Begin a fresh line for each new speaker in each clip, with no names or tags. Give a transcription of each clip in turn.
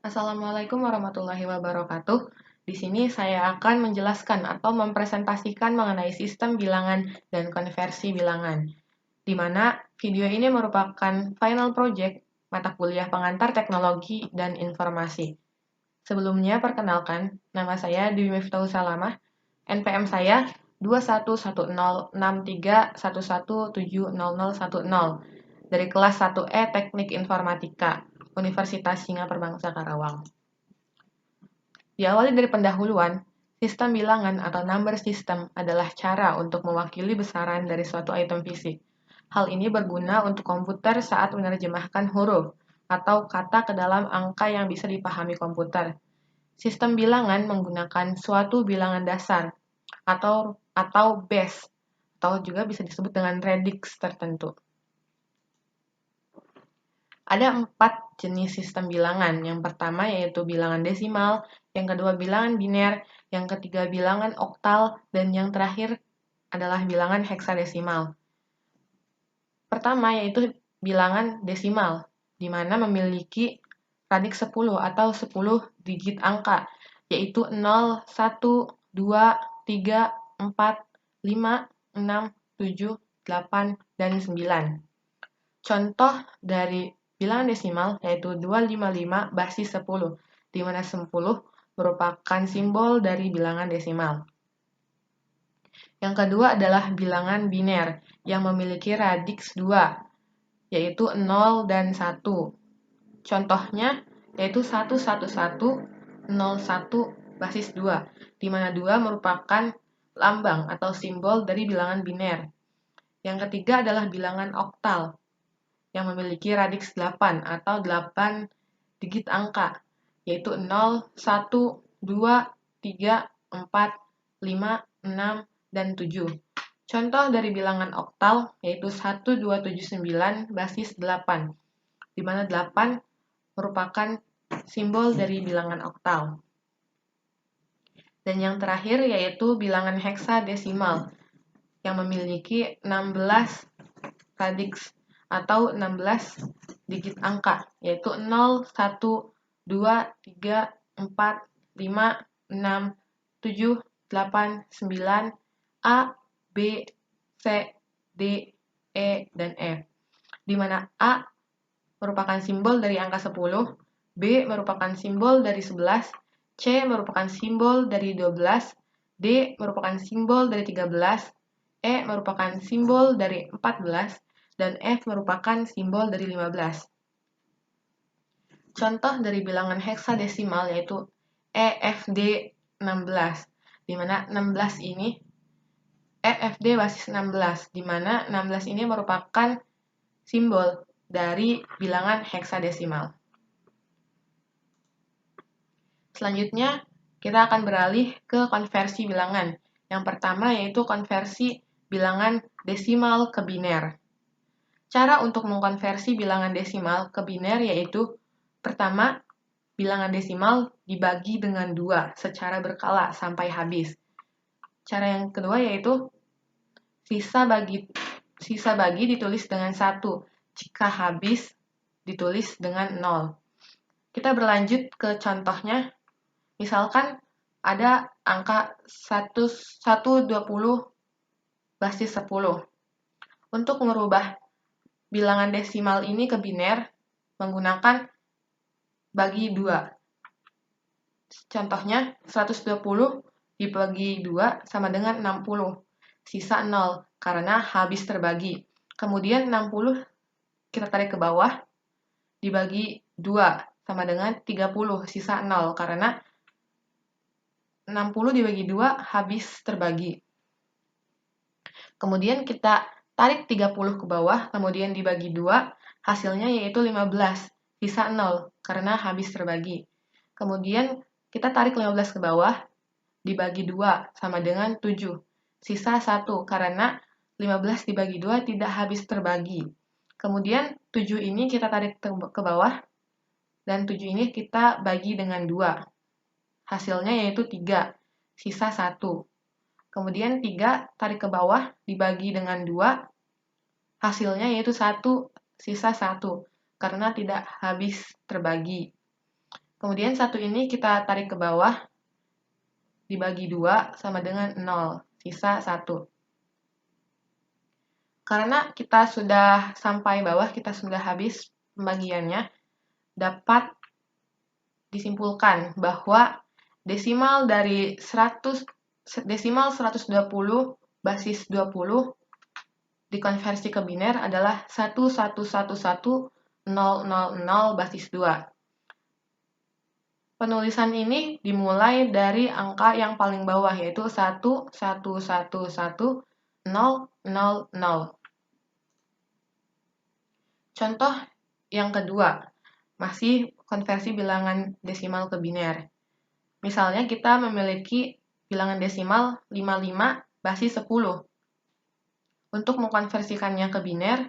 Assalamualaikum warahmatullahi wabarakatuh. Di sini saya akan menjelaskan atau mempresentasikan mengenai sistem bilangan dan konversi bilangan, di mana video ini merupakan final project mata kuliah pengantar teknologi dan informasi. Sebelumnya, perkenalkan, nama saya Dwi Miftahul Salamah, NPM saya 21106311700010 dari kelas 1E Teknik Informatika, Universitas Singa Perbangsa Karawang. Diawali dari pendahuluan, sistem bilangan atau number system adalah cara untuk mewakili besaran dari suatu item fisik. Hal ini berguna untuk komputer saat menerjemahkan huruf atau kata ke dalam angka yang bisa dipahami komputer. Sistem bilangan menggunakan suatu bilangan dasar atau base, atau juga bisa disebut dengan radix tertentu. Ada 4 jenis sistem bilangan. Yang pertama yaitu bilangan desimal, yang kedua bilangan biner, yang ketiga bilangan oktal, dan yang terakhir adalah bilangan heksadesimal. Pertama yaitu bilangan desimal, di mana memiliki radix 10 atau 10 digit angka, yaitu 0, 1, 2, 3, 4, 5, 6, 7, 8, dan 9. Contoh dari bilangan desimal yaitu 255 basis 10, di mana 10 merupakan simbol dari bilangan desimal. Yang kedua adalah bilangan biner yang memiliki radix 2, yaitu 0 dan 1. Contohnya yaitu 11101 basis 2, di mana 2 merupakan lambang atau simbol dari bilangan biner. Yang ketiga adalah bilangan oktal yang memiliki radix 8 atau 8 digit angka, yaitu 0, 1, 2, 3, 4, 5, 6, dan 7. Contoh dari bilangan oktal yaitu 1279 basis 8, di mana 8 merupakan simbol dari bilangan oktal. Dan yang terakhir yaitu bilangan heksadesimal yang memiliki 16 radix atau 16 digit angka, yaitu 0, 1, 2, 3, 4, 5, 6, 7, 8, 9, A, B, C, D, E, dan F. Di mana A merupakan simbol dari angka 10, B merupakan simbol dari 11, C merupakan simbol dari 12, D merupakan simbol dari 13, E merupakan simbol dari 14, dan F merupakan simbol dari 15. Contoh dari bilangan heksadesimal yaitu EFD 16, di mana 16 ini EFD basis 16, di mana 16 ini merupakan simbol dari bilangan heksadesimal. Selanjutnya, kita akan beralih ke konversi bilangan. Yang pertama yaitu konversi bilangan desimal ke biner. Cara untuk mengkonversi bilangan desimal ke biner yaitu pertama, bilangan desimal dibagi dengan 2 secara berkala sampai habis. Cara yang kedua yaitu sisa bagi ditulis dengan 1 jika habis ditulis dengan 0. Kita berlanjut ke contohnya. Misalkan ada angka 120 basis 10. Untuk merubah bilangan desimal ini ke biner menggunakan bagi 2. Contohnya 120 dibagi 2 sama dengan 60. Sisa 0 karena habis terbagi. Kemudian 60 kita tarik ke bawah dibagi 2 sama dengan 30. Sisa 0 karena 60 dibagi 2 habis terbagi. Kemudian kita tarik 30 ke bawah, kemudian dibagi 2, hasilnya yaitu 15, sisa 0, karena habis terbagi. Kemudian kita tarik 15 ke bawah, dibagi 2, sama dengan 7, sisa 1, karena 15 dibagi 2 tidak habis terbagi. Kemudian 7 ini kita tarik ke bawah, dan 7 ini kita bagi dengan 2. Hasilnya yaitu 3, sisa 1. Kemudian 3 tarik ke bawah, dibagi dengan 2, hasilnya yaitu 1, sisa 1, karena tidak habis terbagi. Kemudian 1 ini kita tarik ke bawah, dibagi 2 sama dengan 0, sisa 1. Karena kita sudah sampai bawah, kita sudah habis pembagiannya, dapat disimpulkan bahwa desimal dari 120 basis 20 dikonversi ke biner adalah 1111000 basis 2. Penulisan ini dimulai dari angka yang paling bawah, yaitu 1111000. Contoh yang kedua, masih konversi bilangan desimal ke biner. Misalnya kita memiliki bilangan desimal 55 basis 10. Untuk mengkonversikannya ke biner,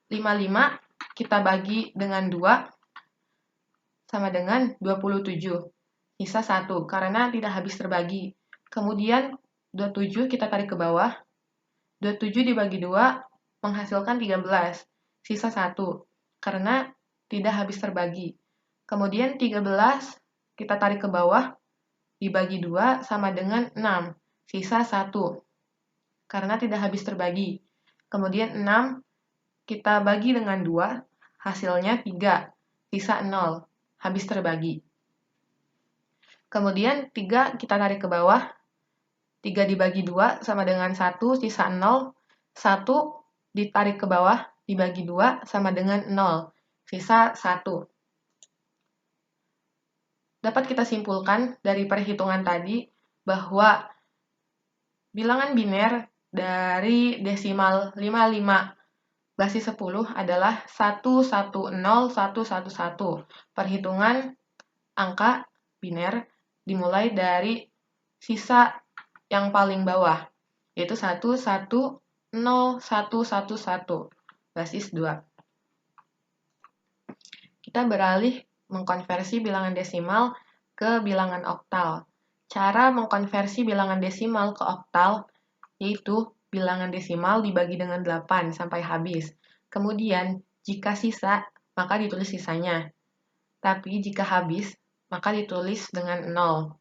55 kita bagi dengan 2 sama dengan 27, sisa 1 karena tidak habis terbagi. Kemudian 27 kita tarik ke bawah, 27 dibagi 2 menghasilkan 13, sisa 1 karena tidak habis terbagi. Kemudian 13 kita tarik ke bawah, dibagi 2 sama dengan 6, sisa 1 karena tidak habis terbagi. Kemudian 6 kita bagi dengan 2, hasilnya 3, sisa 0, habis terbagi. Kemudian 3 kita tarik ke bawah, 3 dibagi 2 sama dengan 1, sisa 0, 1 ditarik ke bawah, dibagi 2 sama dengan 0, sisa 1. Dapat kita simpulkan dari perhitungan tadi bahwa bilangan biner dari desimal 55 basis 10 adalah 110111. Perhitungan angka biner dimulai dari sisa yang paling bawah, yaitu 110111 basis 2. Kita beralih mengkonversi bilangan desimal ke bilangan oktal. Cara mengkonversi bilangan desimal ke oktal yaitu bilangan desimal dibagi dengan 8 sampai habis. Kemudian, jika sisa, maka ditulis sisanya. Tapi jika habis, maka ditulis dengan 0.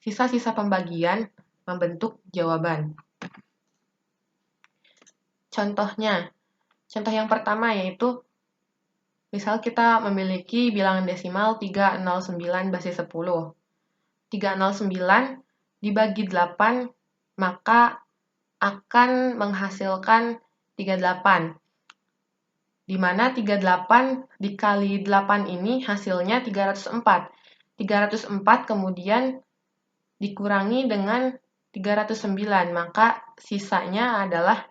Sisa-sisa pembagian membentuk jawaban. Contohnya, contoh yang pertama yaitu, misal kita memiliki bilangan desimal 309 basis 10. 309 dibagi 8, maka akan menghasilkan 38. Di mana 38 dikali 8 ini hasilnya 304. 304 kemudian dikurangi dengan 309, maka sisanya adalah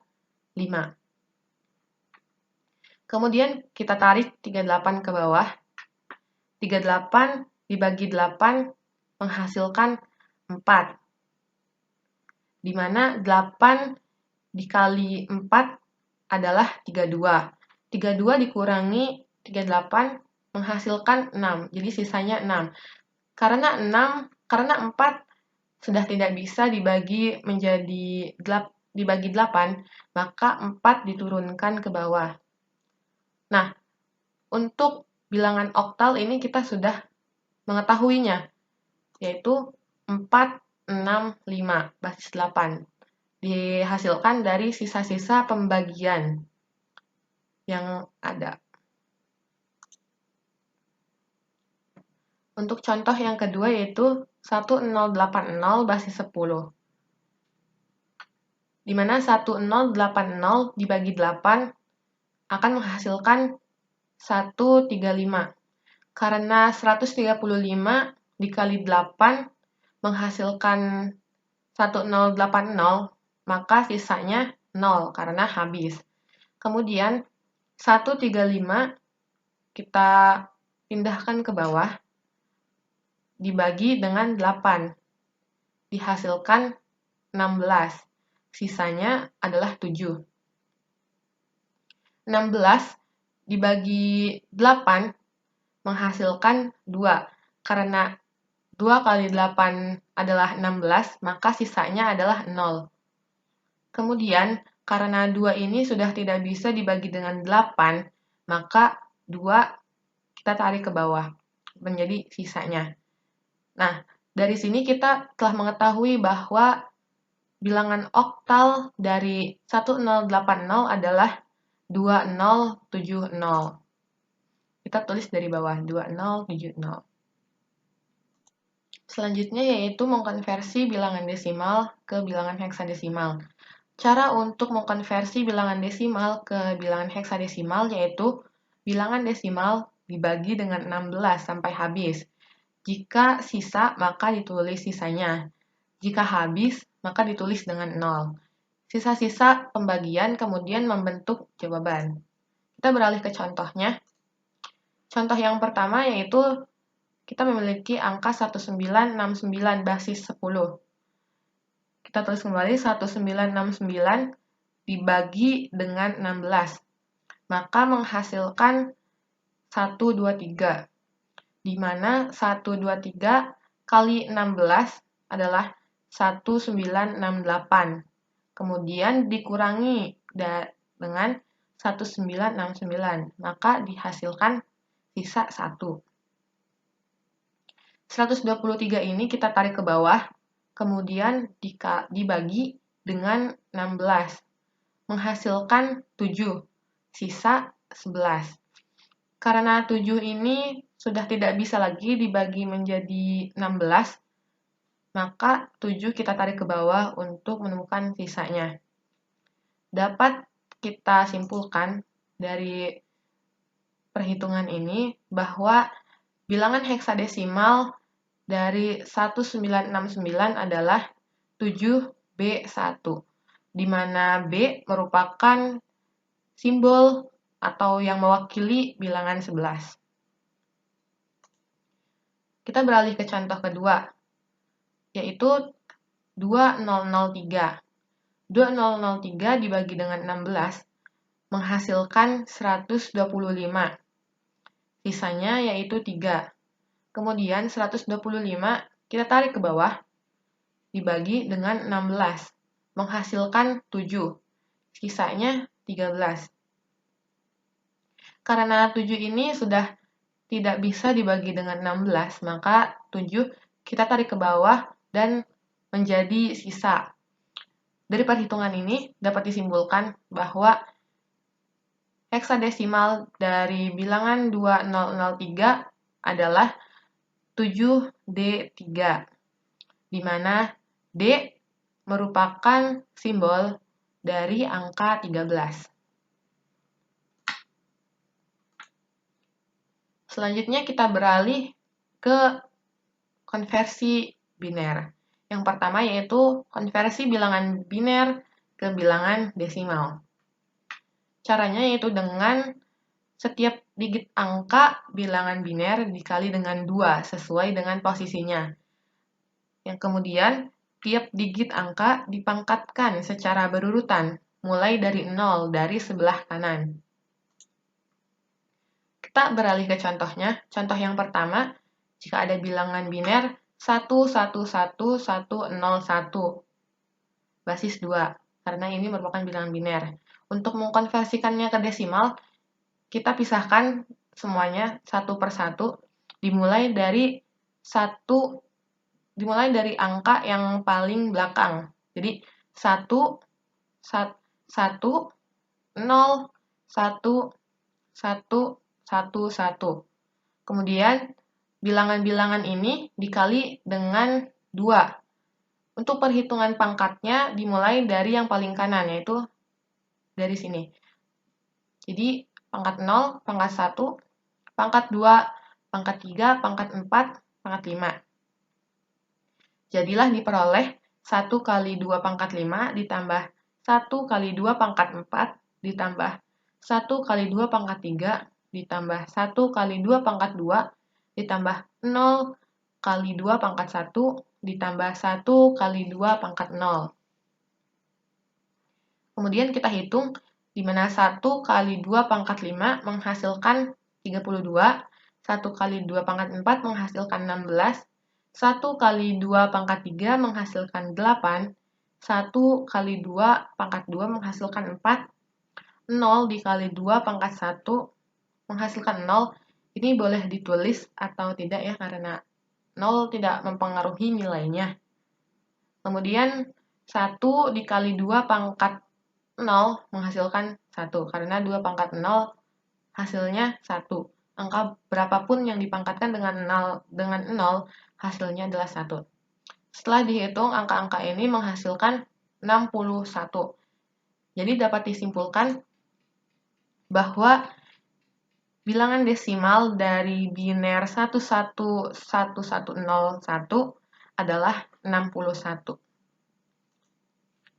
5. Kemudian kita tarik 38 ke bawah. 38 dibagi 8 menghasilkan 4. Di mana 8 dikali 4 adalah 32. 32 dikurangi 38 menghasilkan 6. Jadi sisanya 6. Karena 4 sudah tidak bisa dibagi menjadi dibagi 8, maka 4 diturunkan ke bawah. Nah, untuk bilangan oktal ini kita sudah mengetahuinya, yaitu 4, 6, 5, basis 8. Dihasilkan dari sisa-sisa pembagian yang ada. Untuk contoh yang kedua yaitu 1080 basis 10. Di mana 1080 dibagi 8 akan menghasilkan 135. Karena 135 dikali 8 menghasilkan 1080, maka sisanya 0 karena habis. Kemudian 135 kita pindahkan ke bawah, dibagi dengan 8, dihasilkan 16, sisanya adalah 7. 16 dibagi 8 menghasilkan 2, karena 2 kali 8 adalah 16, maka sisanya adalah 0. Kemudian, karena 2 ini sudah tidak bisa dibagi dengan 8, maka 2 kita tarik ke bawah. menjadi sisanya. Nah, dari sini kita telah mengetahui bahwa bilangan oktal dari 1080 adalah 2070. Kita tulis dari bawah 2070. Selanjutnya yaitu mengkonversi bilangan desimal ke bilangan heksadesimal. Cara untuk mengkonversi bilangan desimal ke bilangan heksadesimal yaitu bilangan desimal dibagi dengan 16 sampai habis. Jika sisa, maka ditulis sisanya. Jika habis, maka ditulis dengan 0. Sisa-sisa pembagian kemudian membentuk jawaban. Kita beralih ke contohnya. Contoh yang pertama yaitu kita memiliki angka 1969 basis 10. Kita tulis kembali 1969 dibagi dengan 16. Maka menghasilkan 123. Di mana 123 kali 16 adalah 1968. Kemudian dikurangi dengan 1969, maka dihasilkan sisa 1. 123 ini kita tarik ke bawah, kemudian dibagi dengan 16, menghasilkan 7, sisa 11. Karena 7 ini sudah tidak bisa lagi dibagi menjadi 16, maka 7 kita tarik ke bawah untuk menemukan sisanya. Dapat kita simpulkan dari perhitungan ini bahwa bilangan heksadesimal dari 1969 adalah 7B1, di mana B merupakan simbol atau yang mewakili bilangan 11. Kita beralih ke contoh kedua, yaitu 2003. 2003 dibagi dengan 16 menghasilkan 125. Sisanya yaitu 3. Kemudian 125 kita tarik ke bawah, dibagi dengan 16, menghasilkan 7. Sisanya 13. Karena 7 ini sudah tidak bisa dibagi dengan 16, maka 7 kita tarik ke bawah dan menjadi sisa. Dari perhitungan ini dapat disimpulkan bahwa heksadesimal dari bilangan 2003 adalah 7D3, di mana D merupakan simbol dari angka 13. Selanjutnya kita beralih ke konversi biner. Yang pertama yaitu konversi bilangan biner ke bilangan desimal. Caranya yaitu dengan setiap digit angka bilangan biner dikali dengan 2 sesuai dengan posisinya. Yang kemudian, tiap digit angka dipangkatkan secara berurutan, mulai dari 0 dari sebelah kanan. Kita beralih ke contohnya. Contoh yang pertama, jika ada bilangan biner 111101 basis 2, karena ini merupakan bilangan biner. Untuk mengkonversikannya ke desimal, kita pisahkan semuanya satu per satu, dimulai dari angka yang paling belakang. Jadi 1 1 0 1 1 1 1. Kemudian bilangan-bilangan ini dikali dengan 2. Untuk perhitungan pangkatnya dimulai dari yang paling kanan, yaitu dari sini. Jadi pangkat 0, pangkat 1, pangkat 2, pangkat 3, pangkat 4, pangkat 5. Jadilah diperoleh 1 kali 2 pangkat 5 ditambah 1 kali 2 pangkat 4 ditambah 1 kali 2 pangkat 3 ditambah 1 kali 2 pangkat 2 ditambah 0 kali 2 pangkat 1 ditambah 1 kali 2 pangkat 0. Kemudian kita hitung di mana 1 kali 2 pangkat 5 menghasilkan 32, 1 kali 2 pangkat 4 menghasilkan 16, 1 kali 2 pangkat 3 menghasilkan 8, 1 kali 2 pangkat 2 menghasilkan 4, 0 dikali 2 pangkat 1 menghasilkan 0, Ini boleh ditulis atau tidak ya, karena 0 tidak mempengaruhi nilainya. Kemudian 1 dikali 2 pangkat 0 menghasilkan 1, karena 2 pangkat 0 hasilnya 1. Angka berapapun yang dipangkatkan dengan 0 hasilnya adalah 1. Setelah dihitung, angka-angka ini menghasilkan 61. Jadi dapat disimpulkan bahwa bilangan desimal dari biner 1111101 adalah 61.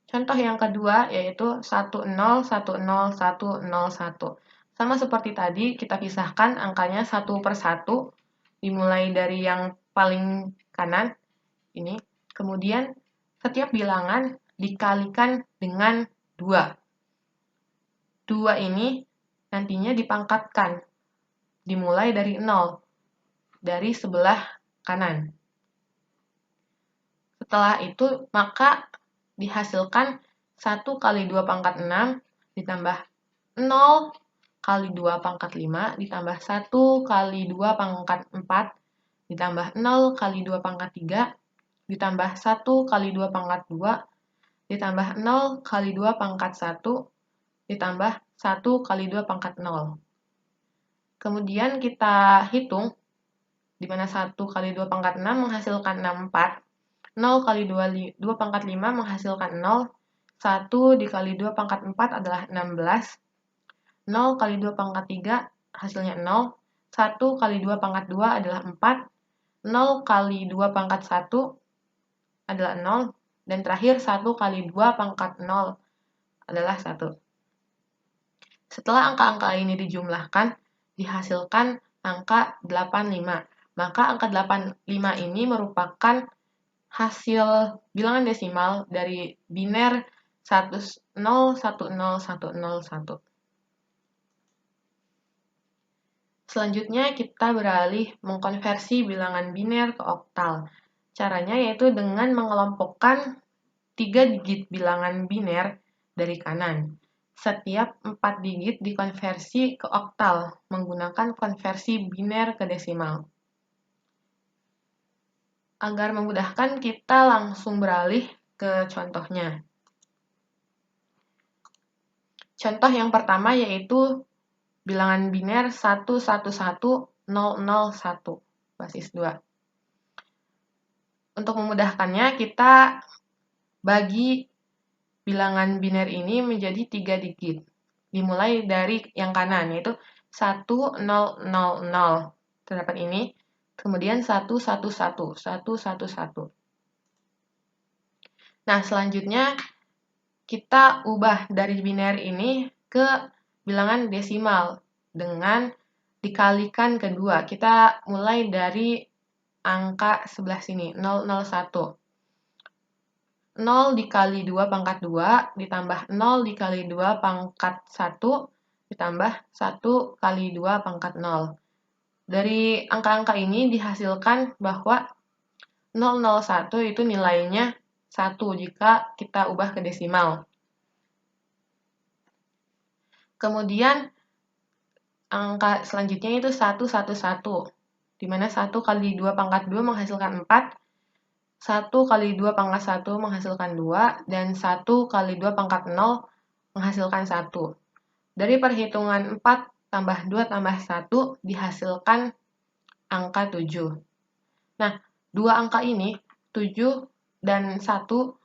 Contoh yang kedua yaitu 1010101. Sama seperti tadi, kita pisahkan angkanya satu per satu, dimulai dari yang paling kanan, ini. Kemudian, setiap bilangan dikalikan dengan 2. 2 ini nantinya dipangkatkan, dimulai dari 0, dari sebelah kanan. Setelah itu, maka dihasilkan 1 kali 2 pangkat 6 ditambah 0 kali 2 pangkat 5 ditambah 1 kali 2 pangkat 4 ditambah 0 kali 2 pangkat 3 ditambah 1 kali 2 pangkat 2 ditambah 0 kali 2 pangkat 1 ditambah 1 kali 2 pangkat 0. Kemudian kita hitung, di mana 1 kali 2 pangkat 6 menghasilkan 64, 0 kali 2 pangkat 5 menghasilkan 0, 1 dikali 2 pangkat 4 adalah 16, 0 kali 2 pangkat 3 hasilnya 0, 1 kali 2 pangkat 2 adalah 4, 0 kali 2 pangkat 1 adalah 0, dan terakhir 1 kali 2 pangkat 0 adalah 1. Setelah angka-angka ini dijumlahkan, dihasilkan angka 85. Maka angka 85 ini merupakan hasil bilangan desimal dari biner 1010101. Selanjutnya kita beralih mengkonversi bilangan biner ke oktal. Caranya yaitu dengan mengelompokkan 3 digit bilangan biner dari kanan. Setiap 4 digit dikonversi ke oktal menggunakan konversi biner ke desimal. Agar memudahkan, kita langsung beralih ke contohnya. Contoh yang pertama yaitu bilangan biner 111001 basis 2. Untuk memudahkannya, kita bagi bilangan biner ini menjadi 3 digit. Dimulai dari yang kanan, yaitu 1000, terdapat ini. Kemudian 111. Nah, selanjutnya kita ubah dari biner ini ke bilangan desimal dengan dikalikan kedua. Kita mulai dari angka sebelah sini, 001. 0 dikali 2 pangkat 2 ditambah 0 dikali 2 pangkat 1 ditambah 1 kali 2 pangkat 0. Dari angka-angka ini dihasilkan bahwa 001 itu nilainya 1 jika kita ubah ke desimal. Kemudian angka selanjutnya itu 111, di mana 1 kali 2 pangkat 2 menghasilkan 4, 1 kali 2 pangkat 1 menghasilkan 2, dan 1 kali 2 pangkat 0 menghasilkan 1. Dari perhitungan 4 tambah 2 tambah 1 dihasilkan angka 7. Nah, dua angka ini, 7 dan 1,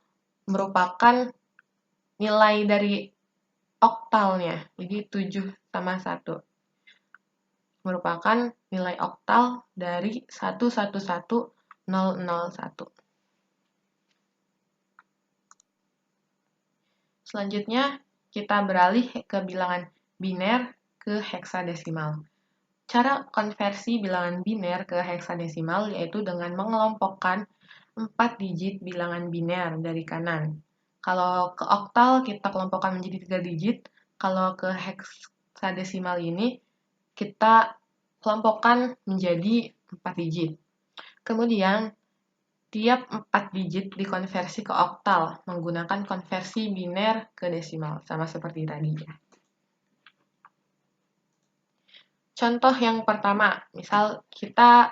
merupakan nilai dari oktalnya. Jadi 7 sama 1 merupakan nilai oktal dari 111001. Selanjutnya, kita beralih ke bilangan biner ke heksadesimal. Cara konversi bilangan biner ke heksadesimal yaitu dengan mengelompokkan 4 digit bilangan biner dari kanan. Kalau ke oktal kita kelompokkan menjadi 3 digit, kalau ke heksadesimal ini kita kelompokkan menjadi 4 digit. Kemudian, tiap 4 digit dikonversi ke oktal menggunakan konversi biner ke desimal, sama seperti tadi ya. Contoh yang pertama, misal kita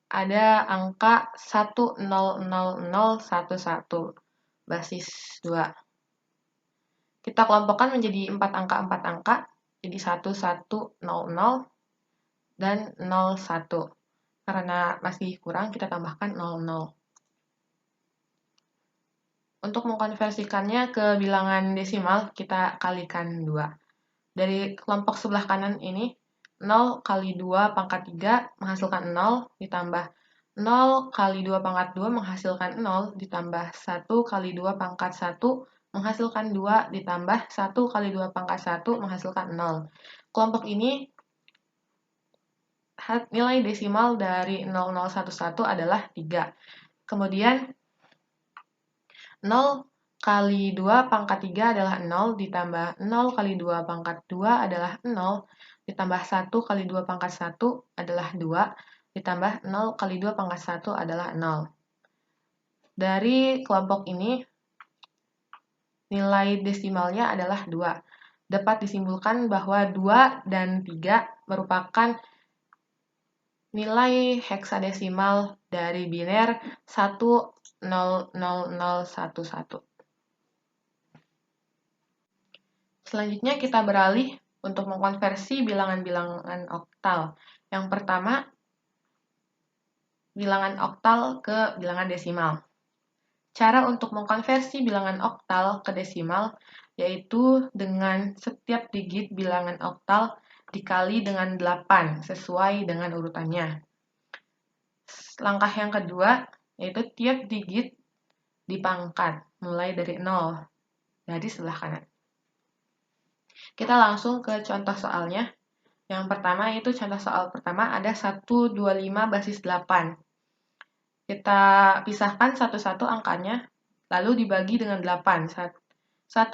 ada angka 1000011 basis 2. Kita kelompokkan menjadi 4 angka, jadi 1100 dan 01. Karena masih kurang, kita tambahkan 00. Untuk mengkonversikannya ke bilangan desimal, kita kalikan 2. Dari kelompok sebelah kanan ini, 0 kali 2 pangkat 3 menghasilkan 0, ditambah 0 kali 2 pangkat 2 menghasilkan 0, ditambah 1 kali 2 pangkat 1 menghasilkan 2, ditambah 1 kali 2 pangkat 1 menghasilkan 0. Kelompok ini nilai desimal dari 0011 adalah 3. Kemudian 0 kali 2 pangkat 3 adalah 0, ditambah 0 kali 2 pangkat 2 adalah 0, ditambah 1 kali 2 pangkat 1 adalah 2, ditambah 0 kali 2 pangkat 1 adalah 0. Dari kelompok ini, nilai desimalnya adalah 2. Dapat disimpulkan bahwa 2 dan 3 merupakan nilai heksadesimal dari biner 100011. Selanjutnya kita beralih untuk mengkonversi bilangan-bilangan oktal. Yang pertama, bilangan oktal ke bilangan desimal. Cara untuk mengkonversi bilangan oktal ke desimal yaitu dengan setiap digit bilangan oktal dikali dengan 8 sesuai dengan urutannya. Langkah yang kedua yaitu tiap digit dipangkat mulai dari 0 dari sebelah kanan. Kita langsung ke contoh soalnya. Yang pertama itu contoh soal pertama ada 125 basis 8. Kita pisahkan satu-satu angkanya, lalu dibagi dengan 8. 1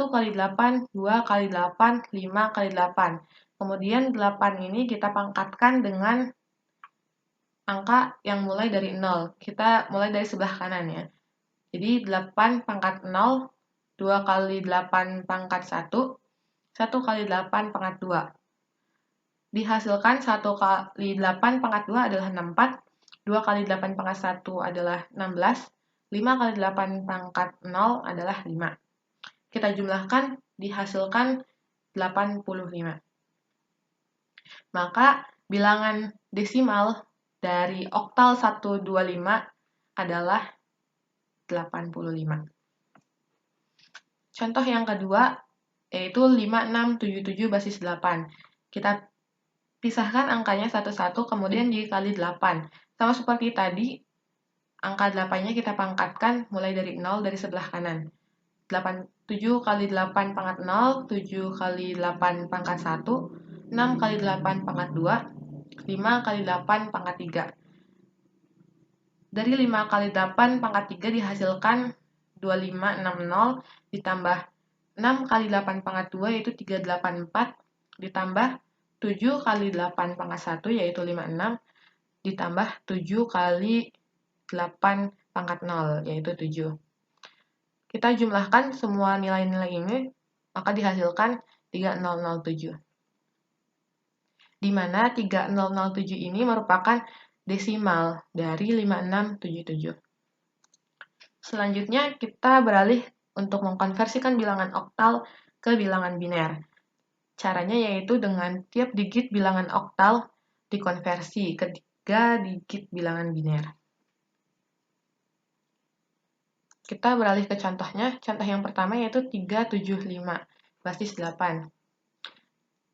kali 8, 2 kali 8, 5 kali 8. Kemudian 8 ini kita pangkatkan dengan angka yang mulai dari 0. Kita mulai dari sebelah kanan ya. Jadi 8 pangkat 0, 2 kali 8 pangkat 1, 1 kali 8 pangkat 2. Dihasilkan 1 kali 8 pangkat 2 adalah 64, 2 kali 8 pangkat 1 adalah 16, 5 kali 8 pangkat 0 adalah 5. Kita jumlahkan, dihasilkan 85. Maka bilangan desimal dari oktal 125 adalah 85. Contoh yang kedua yaitu 5677 basis 8. Kita pisahkan angkanya satu-satu, kemudian dikali 8. Sama seperti tadi, angka 8-nya kita pangkatkan mulai dari 0 dari sebelah kanan. 7 kali 8 pangkat 0, 7 kali 8 pangkat 1, 6 kali 8 pangkat 2, 5 kali 8 pangkat 3. Dari 5 kali 8 pangkat 3 dihasilkan 2560, ditambah 6 kali 8 pangkat 2 yaitu 384, ditambah 7 kali 8 pangkat 1 yaitu 56, ditambah 7 kali 8 pangkat 0 yaitu 7. Kita jumlahkan semua nilai-nilai ini, maka dihasilkan 3007. Di mana 3007 ini merupakan desimal dari 5677. Selanjutnya kita beralih untuk mengkonversikan bilangan oktal ke bilangan biner. Caranya yaitu dengan tiap digit bilangan oktal dikonversi ke 3 digit bilangan biner. Kita beralih ke contohnya. Contoh yang pertama yaitu 375 basis 8.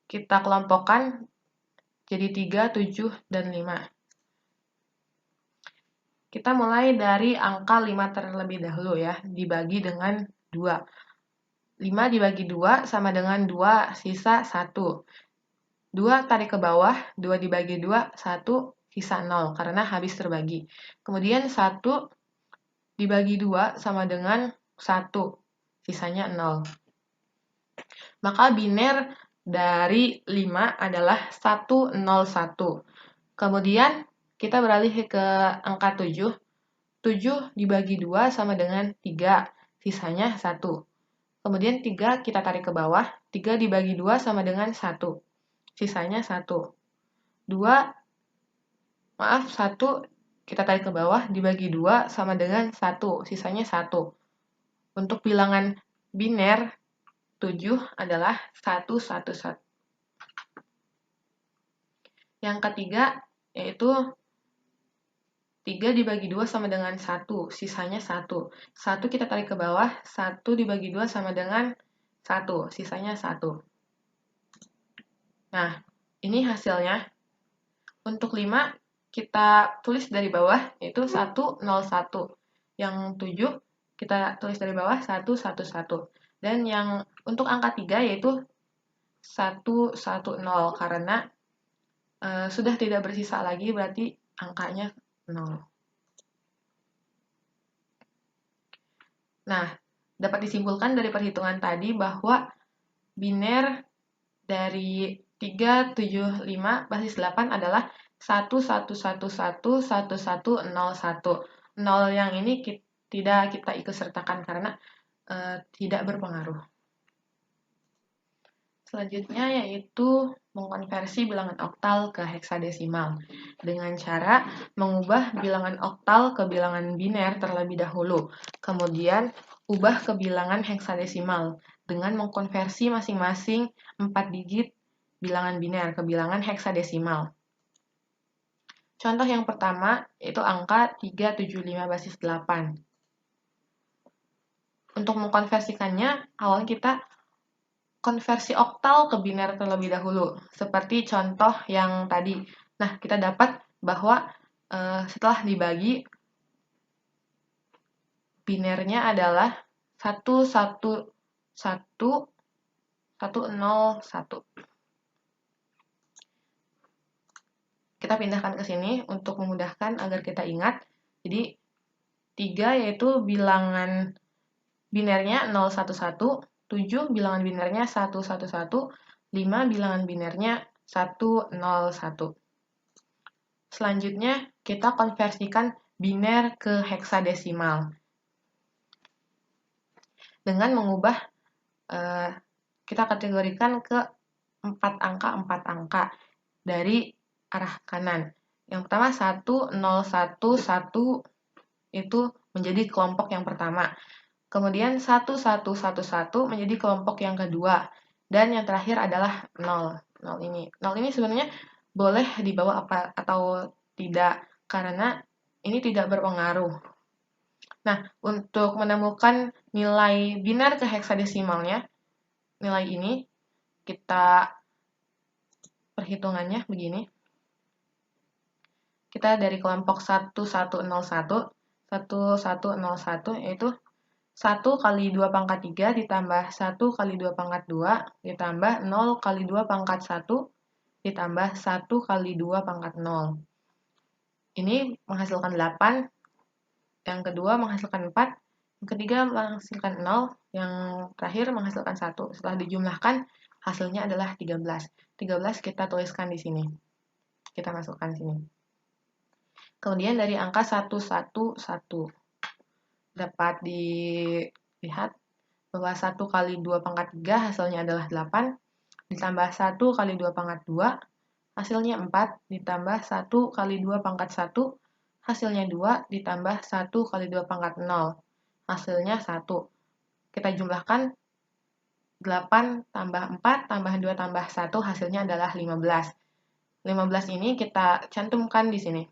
Kita kelompokkan jadi 3, 7, dan 5. Kita mulai dari angka 5 terlebih dahulu ya, dibagi dengan 2. 5 dibagi 2 sama dengan 2, sisa 1. 2 tarik ke bawah, 2 dibagi 2, 1, sisa 0, karena habis terbagi. Kemudian 1 dibagi 2 sama dengan 1, sisanya 0. Maka biner dari 5 adalah 101. Kemudian kita beralih ke angka 7. 7 dibagi 2 sama dengan 3, sisanya 1. Kemudian 3 kita tarik ke bawah, 3 dibagi 2 sama dengan 1, sisanya 1. 1 kita tarik ke bawah, dibagi 2 sama dengan 1, sisanya 1. Untuk bilangan biner, 7 adalah 1, 1, 1. Yang ketiga, yaitu 3 dibagi 2 sama dengan 1, sisanya 1. 1 kita tarik ke bawah, 1 dibagi 2 sama dengan 1, sisanya 1. Nah, ini hasilnya. Untuk 5, kita tulis dari bawah, yaitu 1, 0, 1. Yang 7, kita tulis dari bawah, 1, 1, 1. Dan yang untuk angka 3, yaitu 1, 1, 0. Karena sudah tidak bersisa lagi, berarti angkanya 0. Nah, dapat disimpulkan dari perhitungan tadi bahwa biner dari 3, 7, 5, basis 8 adalah 1, 1, 1, 1, 1, 1, 0, 1. 0 yang ini tidak kita ikut sertakan karena tidak berpengaruh. Selanjutnya yaitu mengkonversi bilangan oktal ke heksadesimal dengan cara mengubah bilangan oktal ke bilangan biner terlebih dahulu, kemudian ubah ke bilangan heksadesimal dengan mengkonversi masing-masing 4 digit bilangan biner ke bilangan heksadesimal. Contoh yang pertama yaitu angka 375 basis 8. Untuk mengkonversikannya, awalnya kita konversi oktal ke biner terlebih dahulu, seperti contoh yang tadi. Nah, kita dapat bahwa setelah dibagi, binernya adalah 1, 1, 1, 1, 0, 1. Kita pindahkan ke sini untuk memudahkan agar kita ingat. Jadi, 3 yaitu bilangan binernya 0, 1, 1. 7 bilangan binernya 1, 1, 1. 5 bilangan binernya 1, 0, 1. Selanjutnya, kita konversikan biner ke heksadesimal dengan mengubah, kita kategorikan ke 4 angka dari arah kanan. Yang pertama 1, 0, 1, 1 itu menjadi kelompok yang pertama. Kemudian 1, 1, 1, 1 menjadi kelompok yang kedua. Dan yang terakhir adalah 0. 0 ini. 0 ini sebenarnya boleh dibawa apa atau tidak, karena ini tidak berpengaruh. Nah, untuk menemukan nilai biner ke heksadesimalnya, nilai ini, kita perhitungannya begini. Kita dari kelompok 1, 1, 0, 1, 1, 1, 0, 1, yaitu 1 kali 2 pangkat 3 ditambah 1 kali 2 pangkat 2 ditambah 0 kali 2 pangkat 1 ditambah 1 kali 2 pangkat 0. Ini menghasilkan 8, yang kedua menghasilkan 4, yang ketiga menghasilkan 0, yang terakhir menghasilkan 1. Setelah dijumlahkan, hasilnya adalah 13. 13 kita tuliskan di sini. Kita masukkan sini. Kemudian dari angka 111 dapat dilihat bahwa 1 kali 2 pangkat 3 hasilnya adalah 8, ditambah 1 kali 2 pangkat 2, hasilnya 4, ditambah 1 kali 2 pangkat 1, hasilnya 2, ditambah 1 kali 2 pangkat 0, hasilnya 1. Kita jumlahkan 8 tambah 4 tambah 2 tambah 1, hasilnya adalah 15. 15 ini kita cantumkan di sini.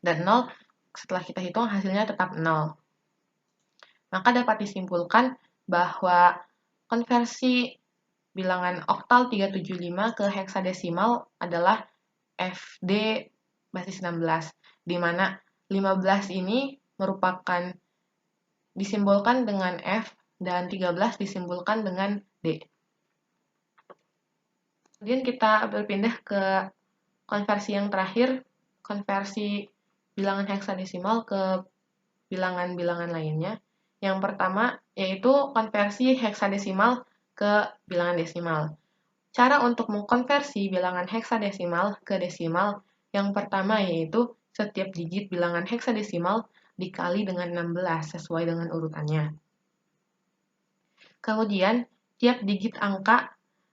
Dan 0, setelah kita hitung hasilnya tetap 0. Maka dapat disimpulkan bahwa konversi bilangan oktal 375 ke heksadesimal adalah FD basis 16, di mana 15 ini merupakan disimbolkan dengan F dan 13 disimbolkan dengan D. Kemudian kita berpindah ke konversi yang terakhir, konversi bilangan heksadesimal ke bilangan-bilangan lainnya. Yang pertama yaitu konversi heksadesimal ke bilangan desimal. Cara untuk mengkonversi bilangan heksadesimal ke desimal yang pertama yaitu setiap digit bilangan heksadesimal dikali dengan 16 sesuai dengan urutannya. Kemudian, tiap digit angka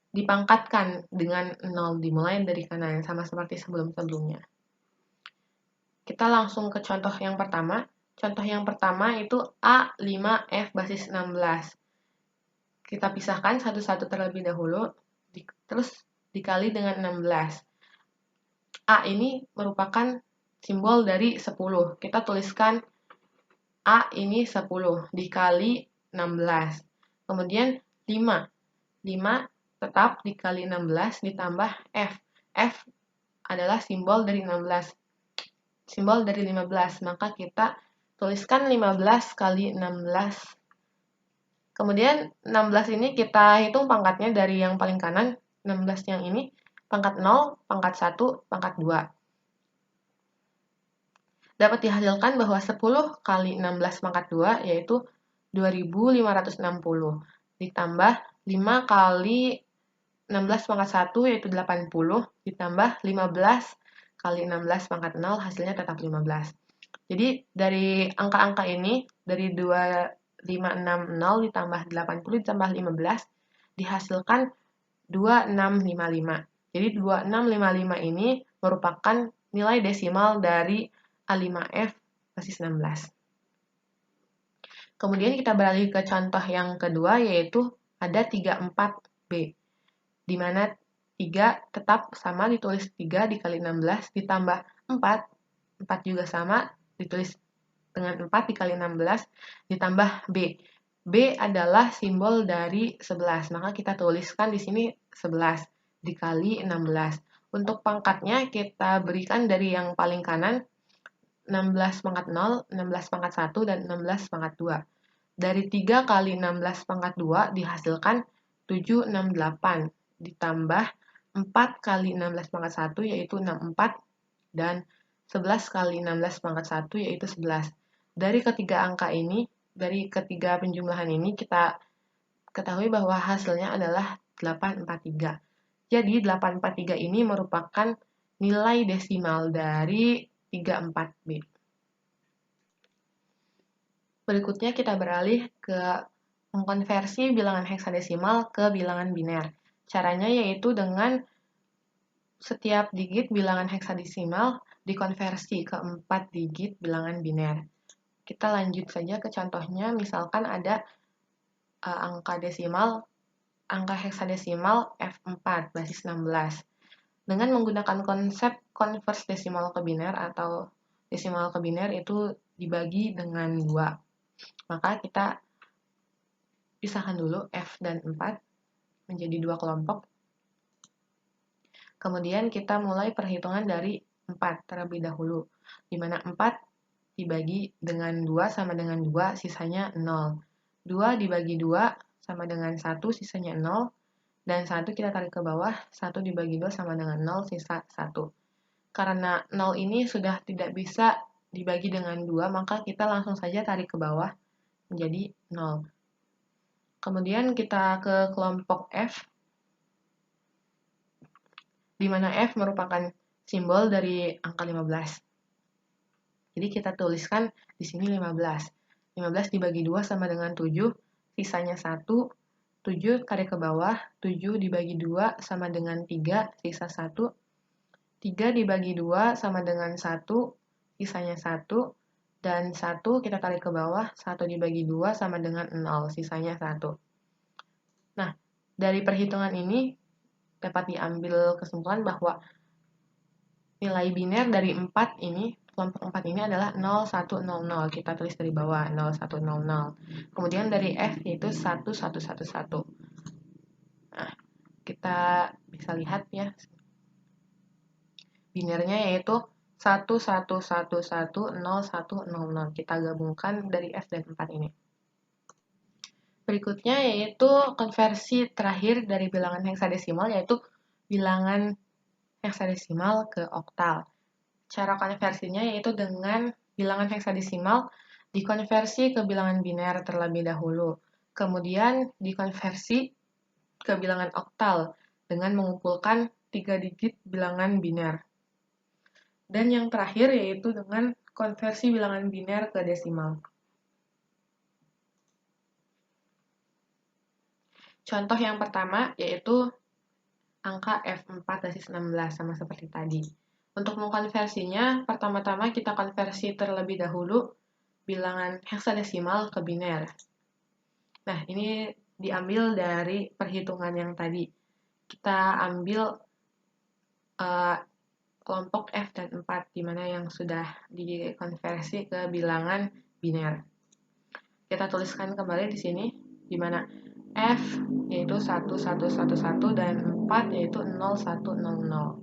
dipangkatkan dengan 0, dimulai dari kanan, sama seperti sebelum-sebelumnya. Kita langsung ke contoh yang pertama. Contoh yang pertama itu A5F basis 16. Kita pisahkan satu-satu terlebih dahulu, terus dikali dengan 16. A ini merupakan simbol dari 10. Kita tuliskan A ini 10 dikali 16. Kemudian 5. 5 tetap dikali 16 ditambah F. F adalah simbol dari 16. Simbol dari 15. Maka kita tuliskan 15 kali 16. Kemudian 16 ini kita hitung pangkatnya dari yang paling kanan. 16 yang ini pangkat 0, pangkat 1, pangkat 2. Dapat dihasilkan bahwa 10 kali 16 pangkat 2 yaitu 2560. Ditambah 5 kali 16 pangkat 1 yaitu 80. Ditambah 15 kali 16 pangkat 0 hasilnya tetap 15. Jadi dari angka-angka ini, dari 2560 ditambah 80 ditambah 15, dihasilkan 2655. Jadi 2655 ini merupakan nilai desimal dari A5F basis 16. Kemudian kita beralih ke contoh yang kedua, yaitu ada 34B, di mana 3 tetap sama ditulis 3 dikali 16 ditambah 4, 4 juga sama ditulis dengan 4 dikali 16 ditambah B. B adalah simbol dari 11, maka kita tuliskan di sini 11 dikali 16. Untuk pangkatnya kita berikan dari yang paling kanan 16 pangkat 0, 16 pangkat 1, dan 16 pangkat 2. Dari 3 kali 16 pangkat 2 dihasilkan 768 ditambah 4 kali 16 pangkat 1 yaitu 64 dan 11 kali 16 pangkat 1 yaitu 11. Dari ketiga angka ini, dari ketiga penjumlahan ini kita ketahui bahwa hasilnya adalah 843. Jadi 843 ini merupakan nilai desimal dari 34B. Berikutnya kita beralih ke mengkonversi bilangan heksadesimal ke bilangan biner. Caranya yaitu dengan setiap digit bilangan heksadesimal dikonversi ke 4 digit bilangan biner. Kita lanjut saja ke contohnya, misalkan ada angka heksadesimal F4 basis 16. Dengan menggunakan konsep konvers desimal ke biner atau desimal ke biner itu dibagi dengan 2. Maka kita pisahkan dulu F dan 4 menjadi 2 kelompok. Kemudian kita mulai perhitungan dari 4 terlebih dahulu, di mana 4 dibagi dengan 2 sama dengan 2, sisanya 0. 2 dibagi 2 sama dengan 1, sisanya 0. Dan 1 kita tarik ke bawah, 1 dibagi 2 sama dengan 0, sisa 1. Karena 0 ini sudah tidak bisa dibagi dengan 2, maka kita langsung saja tarik ke bawah menjadi 0. Kemudian kita ke kelompok F, di mana F merupakan simbol dari angka 15. Jadi kita tuliskan di sini 15. 15 dibagi 2 sama dengan 7, sisanya 1. 7 tarik ke bawah, 7 dibagi 2 sama dengan 3, sisa 1. 3 dibagi 2 sama dengan 1, sisanya 1. Dan 1 kita tarik ke bawah, 1 dibagi 2 sama dengan 0, sisanya 1. Nah, dari perhitungan ini dapat diambil kesimpulan bahwa nilai biner dari 4 ini, kelompok 4 ini adalah 0100. Kita tulis dari bawah 0100. Kemudian dari F yaitu 1111. Nah, kita bisa lihat ya. Binernya yaitu 11110100. Kita gabungkan dari F dan 4 ini. Berikutnya yaitu konversi terakhir dari bilangan heksadesimal, yaitu bilangan heksadesimal ke oktal. Cara konversinya yaitu dengan bilangan heksadesimal dikonversi ke bilangan biner terlebih dahulu. Kemudian dikonversi ke bilangan oktal dengan mengumpulkan 3 digit bilangan biner. Dan yang terakhir yaitu dengan konversi bilangan biner ke desimal. Contoh yang pertama yaitu angka F4-16 sama seperti tadi. Untuk mengkonversinya, pertama-tama kita konversi terlebih dahulu bilangan heksadesimal ke biner. Nah, ini diambil dari perhitungan yang tadi. Kita ambil kelompok F dan 4, di mana yang sudah dikonversi ke bilangan biner. Kita tuliskan kembali di sini, di mana F yaitu 1111 dan 4 yaitu 0100.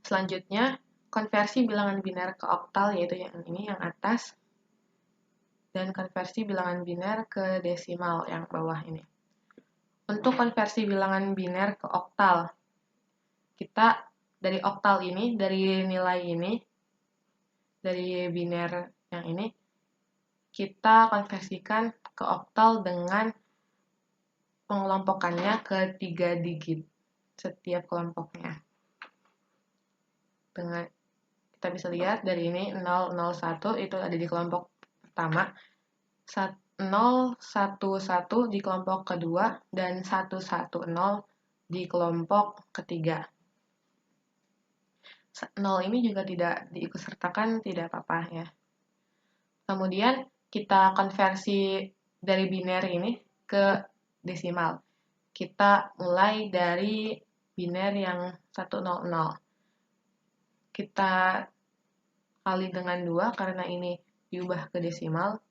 Selanjutnya, konversi bilangan biner ke oktal yaitu yang ini, yang atas. Dan konversi bilangan biner ke desimal yang bawah ini. Untuk konversi bilangan biner ke oktal, kita dari oktal ini, dari nilai ini, dari biner yang ini, kita konversikan ke oktal dengan pengelompokannya ke 3 digit setiap kelompoknya. Dengan kita bisa lihat dari ini 001 itu ada di kelompok pertama, 011 di kelompok kedua, dan 110 di kelompok ketiga. 0 ini juga tidak diikutsertakan, tidak apa-apa ya. Kemudian kita konversi dari biner ini ke desimal. Kita mulai dari biner yang 100. Kita kali dengan 2 karena ini diubah ke desimal.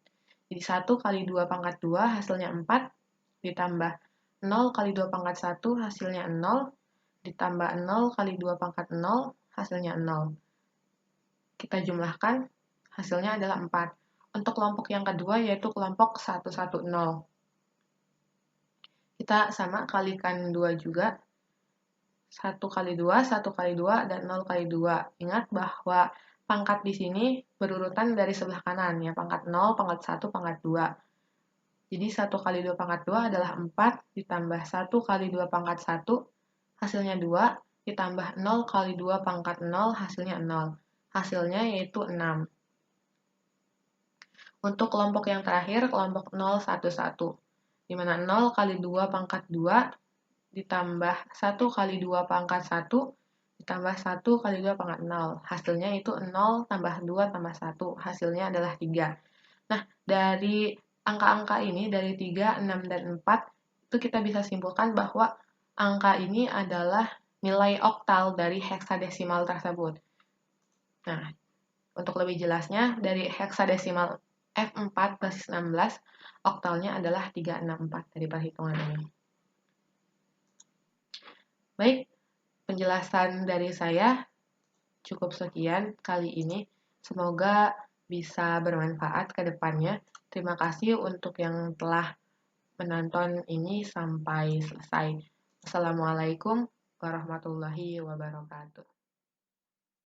Jadi 1 kali 2 pangkat 2 hasilnya 4, ditambah 0 kali 2 pangkat 1 hasilnya 0, ditambah 0 kali 2 pangkat 0 hasilnya 0. Kita jumlahkan, hasilnya adalah 4. Untuk kelompok yang kedua yaitu kelompok 110. Kita sama kalikan 2 juga. 1 kali 2, 1 kali 2, dan 0 kali 2. Ingat bahwa pangkat di sini berurutan dari sebelah kanan ya, pangkat 0, pangkat 1, pangkat 2. Jadi 1 kali 2 pangkat 2 adalah 4, ditambah 1 kali 2 pangkat 1, hasilnya 2, ditambah 0 kali 2 pangkat 0, hasilnya 0. Hasilnya yaitu 6. Untuk kelompok yang terakhir, kelompok 011, di mana 0 kali 2 pangkat 2, ditambah 1 kali 2 pangkat 1, ditambah 1 kali 2 pangkat 0. Hasilnya itu 0 tambah 2 tambah 1. Hasilnya adalah 3. Nah, dari angka-angka ini, dari 3, 6, dan 4, itu kita bisa simpulkan bahwa angka ini adalah nilai oktal dari heksadesimal tersebut. Nah, untuk lebih jelasnya, dari heksadesimal F4-16, oktalnya adalah 364 dari perhitungan ini. Baik, penjelasan dari saya cukup sekian kali ini. Semoga bisa bermanfaat ke depannya. Terima kasih untuk yang telah menonton ini sampai selesai. Assalamualaikum warahmatullahi wabarakatuh.